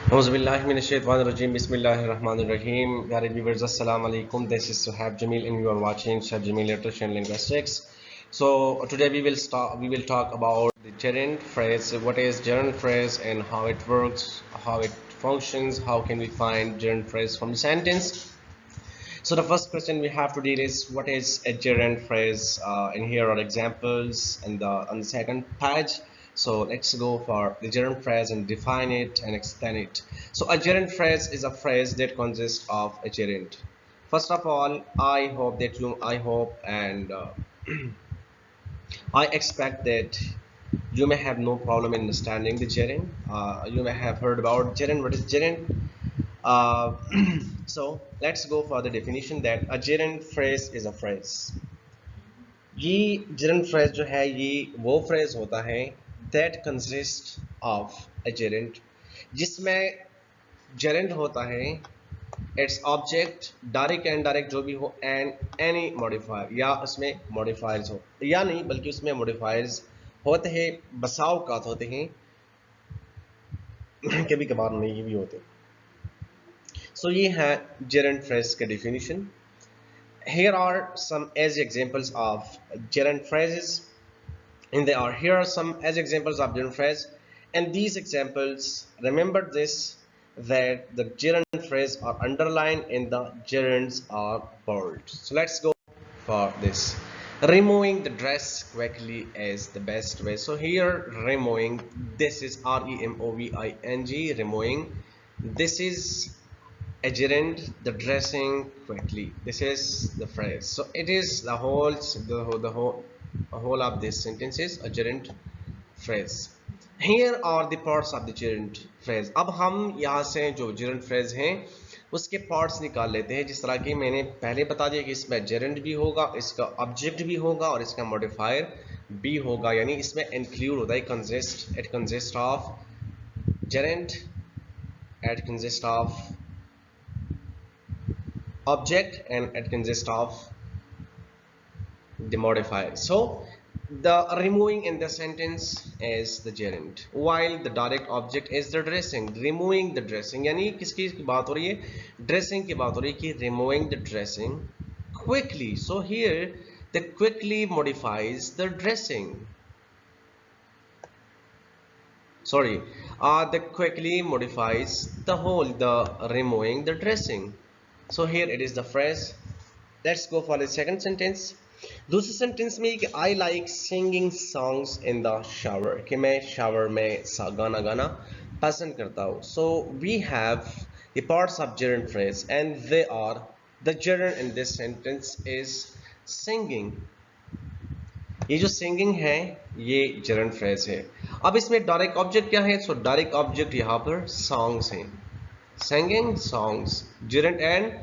Auzubillahiminash-shaytanir-rajim. Bismillahir-rahmanir-rahim. Dear viewers, Assalamu alaikum. This is Suhaib Jamil, and you are watching Suhaib Jamil Literature and Linguistics. So today we will talk about the gerund phrase. What is gerund phrase and how it works, how it functions, how can we find gerund phrase from the sentence. So the first question we have to deal is what is a gerund phrase, and here are examples on the second page. So let's go for the gerund phrase and define it and explain it. So a gerund phrase is a phrase that consists of a gerund. First of all, I hope and I expect that you may have no problem in understanding the gerund. You may have heard about gerund. What is gerund? Uh, so let's go for the definition that a gerund phrase is a phrase. ये gerund phrase जो है ये वो phrase होता है that consists of a gerund जिसमें gerund होता है its object direct and indirect जो भी हो and any modifier या उसमें modifiers हो या नहीं बल्कि उसमें modifiers होते हैं बसाओकात होते हैं कभी कभार नहीं भी होते. So ये है gerund phrase का definition. Here are some as examples of gerund phrases, and here are some as examples of gerund phrase, and these examples, remember this, that the gerund phrase are underlined and the gerunds are bold. So let's go for this. Removing the dress quickly is the best way. So here removing, this is removing, removing. This is a gerund, the dressing quickly. This is the phrase. So it is the whole of this sentence is a gerund phrase. Here are the parts of the gerund phrase. अब हम यहाँ से जो gerund phrase हैं उसके parts निकाल लेते हैं. जिस तरह कि मैंने पहले बता दिया कि इसमें gerund भी होगा, इसका object भी होगा और इसका modifier भी होगा. यानी इसमें include होता है it consists of gerund, it consists of object, and it consists of the modifier. So the removing in the sentence is the gerund, while the direct object is the dressing. Removing the dressing यानी किसकी बात हो रही है? Dressing की बात हो रही है कि removing the dressing quickly. So here the quickly modifies the dressing. Sorry, the quickly modifies the removing the dressing. So here it is the phrase. Let's go for the second sentence. दूसरे sentence में कि I like singing songs in the shower, कि मैं shower में गाना गाना पसंद करता हूँ. So we have the parts of gerund phrase, and they are, the gerund in this sentence is singing. ये जो singing है ये gerund phrase है. अब इसमें direct object क्या है? So direct object यहाँ पर songs हैं. Singing songs, gerund and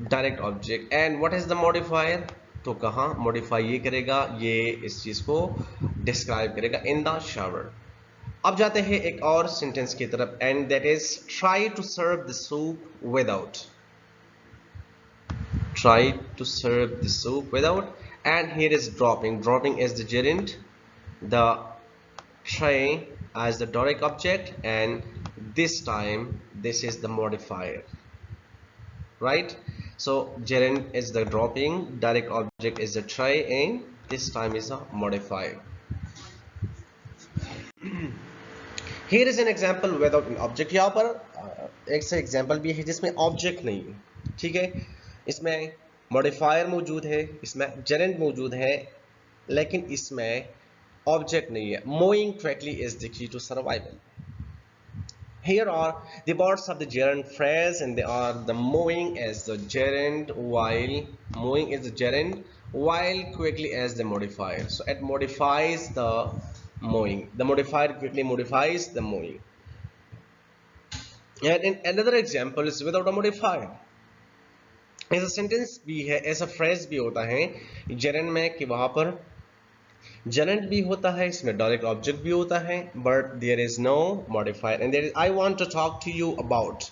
direct object. And what is the modifier? तो कहाँ modify ये करेगा, ये इस चीज को describe करेगा in the shower. अब जाते हैं एक और sentence की तरफ, and that is try to serve the soup without. Try to serve the soup without. And here is dropping. Dropping is the gerund, the try as the direct object, and this time this is the modifier, right? So gerund is the dropping, direct object is the try, and this time is a modifier. Here is an example without an object. यहाँ पर एक से example भी है जिसमें object नहीं है, ठीक है? इसमें modifier मौजूद है, इसमें gerund मौजूद है, लेकिन इसमें object नहीं है. Moving quickly is the key to survival. Here are the parts of the gerund phrase, and they are the moving as the gerund, while quickly as the modifier. So it modifies the moving. The modifier quickly modifies the moving. And in another example is without a modifier. ऐसा sentence भी है, ऐसा phrase भी होता है gerund में कि वहां पर gerund भी होता है, इसमें direct object भी होता है, but there is no modifier. And there is, I want to talk to you about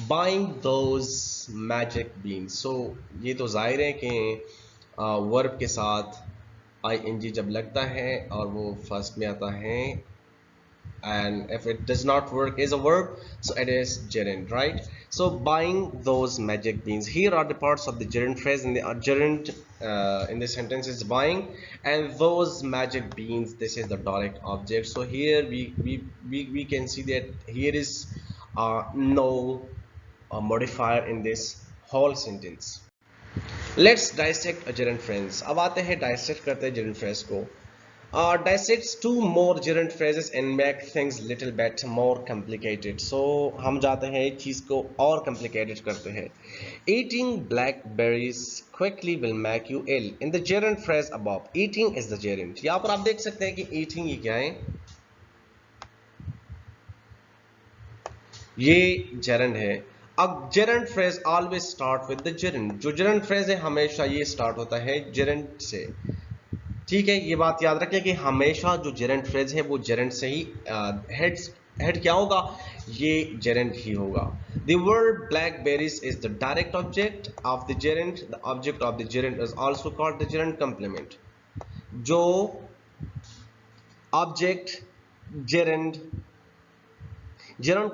buying those magic beans. So ये तो जाहिर है कि वर्ब के साथ ing जब लगता है और वो फर्स्ट में आता है and if it does not work as a verb, so it is gerund, right? So buying those magic beans, here are the parts of the gerund phrase, and the gerund in this sentence is buying, and those magic beans, this is the direct object. So here we can see that here is no modifier in this whole sentence. Let's dissect a gerund phrase. अब आते हैं dissect करते हैं gerund phrase को. Dissects two more gerund phrases and make things little bit more complicated. So हम जाते हैं एक चीज को और complicated करते हैं. Eating blackberries quickly will make you ill. In the gerund phrase above, eating is the gerund. यहाँ पर आप देख सकते हैं कि eating ये क्या है, ये gerund है. अब gerund phrase always start with the gerund. जो gerund phrase है हमेशा ये start होता है gerund से. ठीक है, ये बात याद रखें कि हमेशा जो gerund phrase है वो gerund से ही हेड क्या होगा, ये gerund ही होगा. The word blackberries is the direct object of the gerund. The object of the gerund is also called the gerund complement. जो object gerund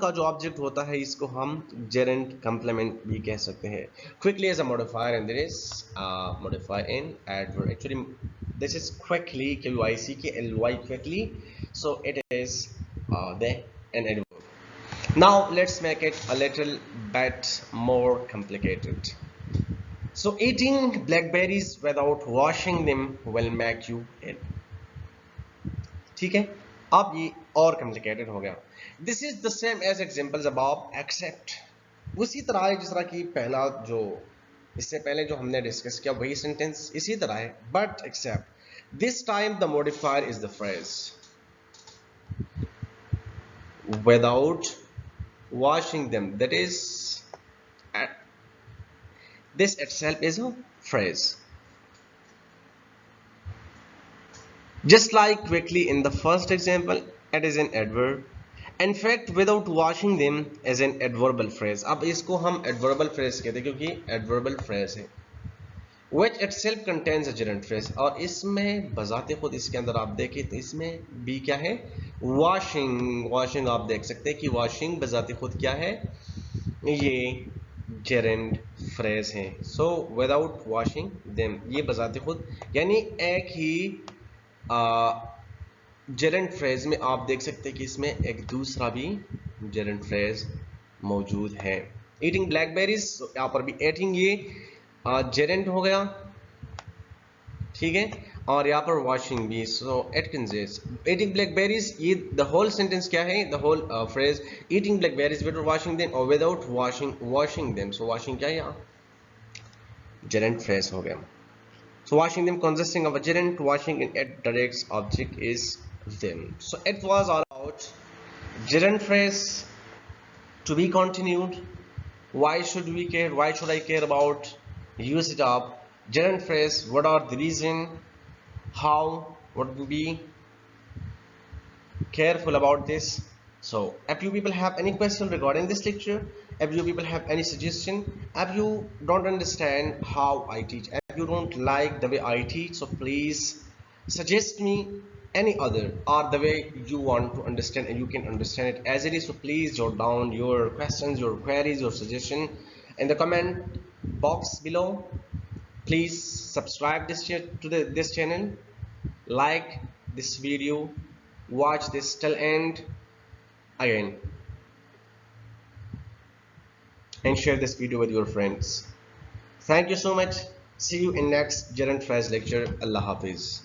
का जो ऑब्जेक्ट होता है इसको हम gerund complement भी कह सकते हैं. Quickly is a modifier and there is modifier in adverb. Actually this is quickly, Q-I-C-K-L-Y, quickly, so it is an adverb. Now let's make it a little bit more complicated. So eating blackberries without washing them will make you ill. ठीक है, अब ये और complicated हो गया. This is the same as examples above except. उसी तरह है जिस तरह की पहला जो इससे पहले जो हमने डिस्कस किया वही सेंटेंस इसी तरह है, but except this time the modifier is the phrase without washing them. That is this itself is a phrase. Just like quickly in the first example, it is an adverb. In fact, without washing them is an adverbial phrase. अब इसको हम adverbial phrase कहते हैं क्योंकि adverbial phrase है, which itself contains a gerund phrase. और इसमें बजाते खुद इसके अंदर आप देखें तो इसमें भी क्या है, washing. washing आप देख सकते हैं कि washing बजाते खुद क्या है, ये gerund phrase है. So without washing them, ये बजाते खुद यानी एक ही gerund phrase में आप देख सकते हैं कि इसमें एक दूसरा भी gerund phrase मौजूद है. eating blackberries, यहाँ पर भी eating ये gerund हो गया, ठीक है, और यहाँ पर washing भी. so it consists eating blackberries, ये the whole sentence क्या है, the whole phrase eating blackberries without washing them or without washing them. so washing क्या है, यहाँ gerund phrase हो गया. So washing them consisting of a gerund, washing in it directs object is them. So it was all about gerund phrase. To be continued. Why should we care? Why should I care about use it up? Gerund phrase. What are the reason? How? What would be careful about this? So if you people have any question regarding this lecture, if you people have any suggestion, if you don't understand how I teach, if you don't like the way I teach, so please suggest me any other or the way you want to understand and you can understand it as it is. So please jot down your questions, your queries, your suggestion in the comment box below. Please subscribe this channel, like this video, watch this till end again, and share this video with your friends. Thank you so much. See you in next gerund phrase lecture. Allah Hafiz.